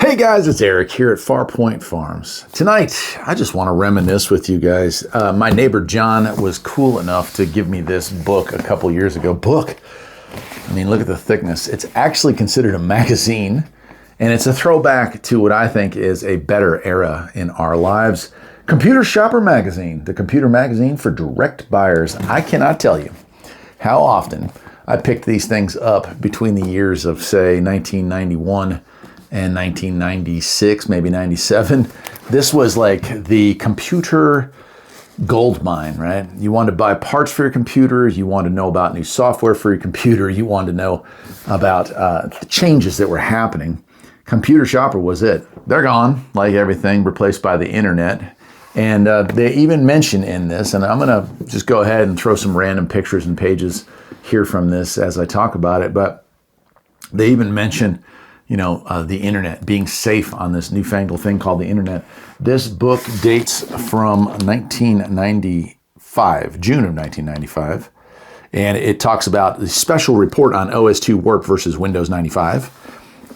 Hey guys, it's Eric here at Farpoint Farms. Tonight, I just want to reminisce with you guys. My neighbor John was cool enough to give me this book a couple years ago. I mean, look at the thickness. It's actually considered a magazine, and it's a throwback to what I think is a better era in our lives. Computer Shopper Magazine, the computer magazine for direct buyers. I cannot tell you how often I picked these things up between the years of, say, 1991 and 1996, maybe 97. This was like the computer gold mine, right? You wanted to buy parts for your computer. You wanted to know about new software for your computer. You wanted to know about the changes that were happening. Computer Shopper was it. They're gone, like everything, replaced by the internet. And they even mention in this, and I'm going to just go ahead and throw some random pictures and pages here from this as I talk about it, but they even mention the internet, being safe on this newfangled thing called the internet. This book dates from 1995, June of 1995, and it talks about the special report on OS2 work versus Windows 95,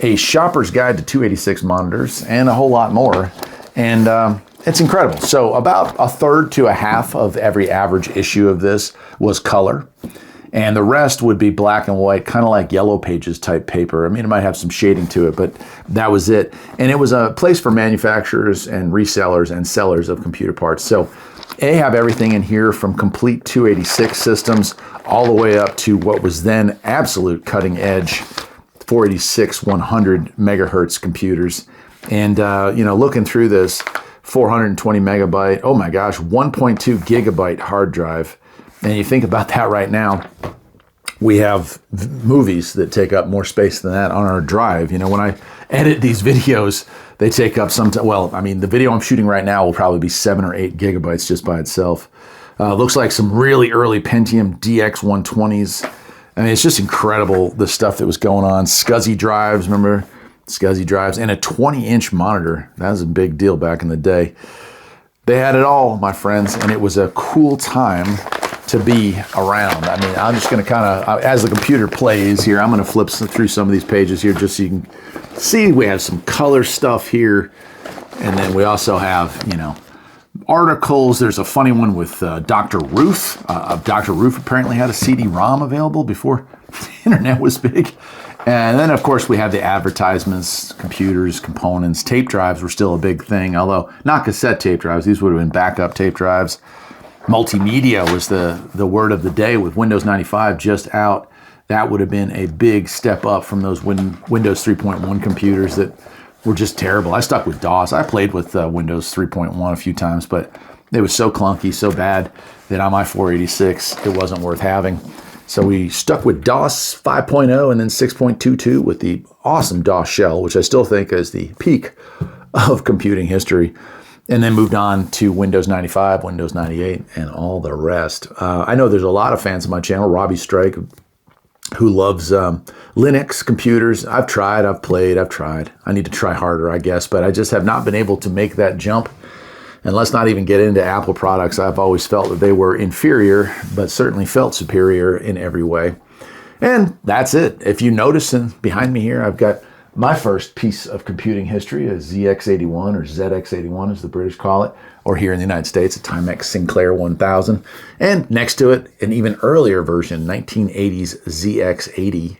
a shopper's guide to 286 monitors, and a whole lot more. And it's incredible. So about a third to a half of every average issue of this was color. And the rest would be black and white, kind of like Yellow Pages type paper. I mean, it might have some shading to it, but that was it. And it was a place for manufacturers and resellers and sellers of computer parts. So they have everything in here from complete 286 systems all the way up to what was then absolute cutting edge 486 100 megahertz computers. And, looking through this 420 megabyte, oh my gosh, 1.2 gigabyte hard drive. And you think about that right now, we have movies that take up more space than that on our drive. When I edit these videos, they take up the video I'm shooting right now will probably be 7 or 8 gigabytes just by itself. Looks like some really early Pentium DX 120s. I mean, it's just incredible, the stuff that was going on. SCSI drives, remember? SCSI drives, and a 20-inch monitor. That was a big deal back in the day. They had it all, my friends, and it was a cool time to be around. I mean, I'm just going to kind of, as the computer plays here, I'm going to flip through some of these pages here just so you can see we have some color stuff here. And then we also have, articles. There's a funny one with Dr. Ruth. Dr. Ruth apparently had a CD-ROM available before the internet was big. And then, of course, we have the advertisements, computers, components. Tape drives were still a big thing, although not cassette tape drives. These would have been backup tape drives. Multimedia was the word of the day with Windows 95 just out. That would have been a big step up from those Windows 3.1 computers that were just terrible. I stuck with DOS. I played with Windows 3.1 a few times, but it was so clunky, so bad that on my 486, it wasn't worth having. So we stuck with DOS 5.0 and then 6.22 with the awesome DOS shell, which I still think is the peak of computing history. And then moved on to Windows 95, Windows 98, and all the rest. I know there's a lot of fans of my channel, Robbie Strike, who loves Linux computers. I've tried, I've played, I've tried. I need to try harder, I guess, but I just have not been able to make that jump. And let's not even get into Apple products. I've always felt that they were inferior, but certainly felt superior in every way. And that's it. If you notice behind me here, I've got my first piece of computing history, a ZX81 or ZX81 as the British call it, or here in the United States, a Timex Sinclair 1000. And next to it, an even earlier version, 1980s ZX80,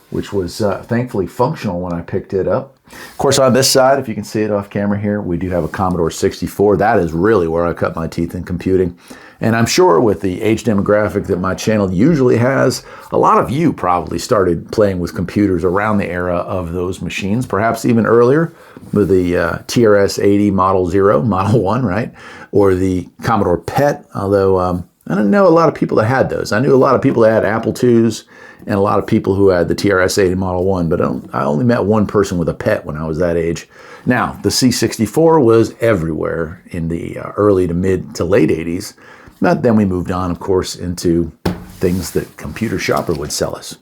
which was thankfully functional when I picked it up. Of course, on this side, if you can see it off camera here, we do have a Commodore 64. That is really where I cut my teeth in computing. And I'm sure with the age demographic that my channel usually has, a lot of you probably started playing with computers around the era of those machines, perhaps even earlier with the TRS-80 Model 0, Model 1, right? Or the Commodore PET, although I don't know a lot of people that had those. I knew a lot of people that had Apple IIs and a lot of people who had the TRS-80 Model 1, but I only met one person with a PET when I was that age. Now, the C64 was everywhere in the early to mid to late 80s. But then we moved on, of course, into things that Computer Shopper would sell us.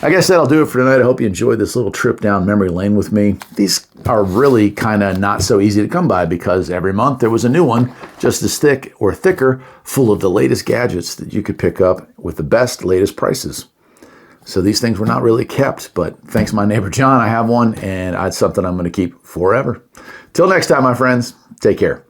I guess that'll do it for tonight. I hope you enjoyed this little trip down memory lane with me. These are really kind of not so easy to come by because every month there was a new one, just as thick or thicker, full of the latest gadgets that you could pick up with the best, latest prices. So these things were not really kept, but thanks to my neighbor John, I have one, and it's something I'm going to keep forever. Till next time, my friends, take care.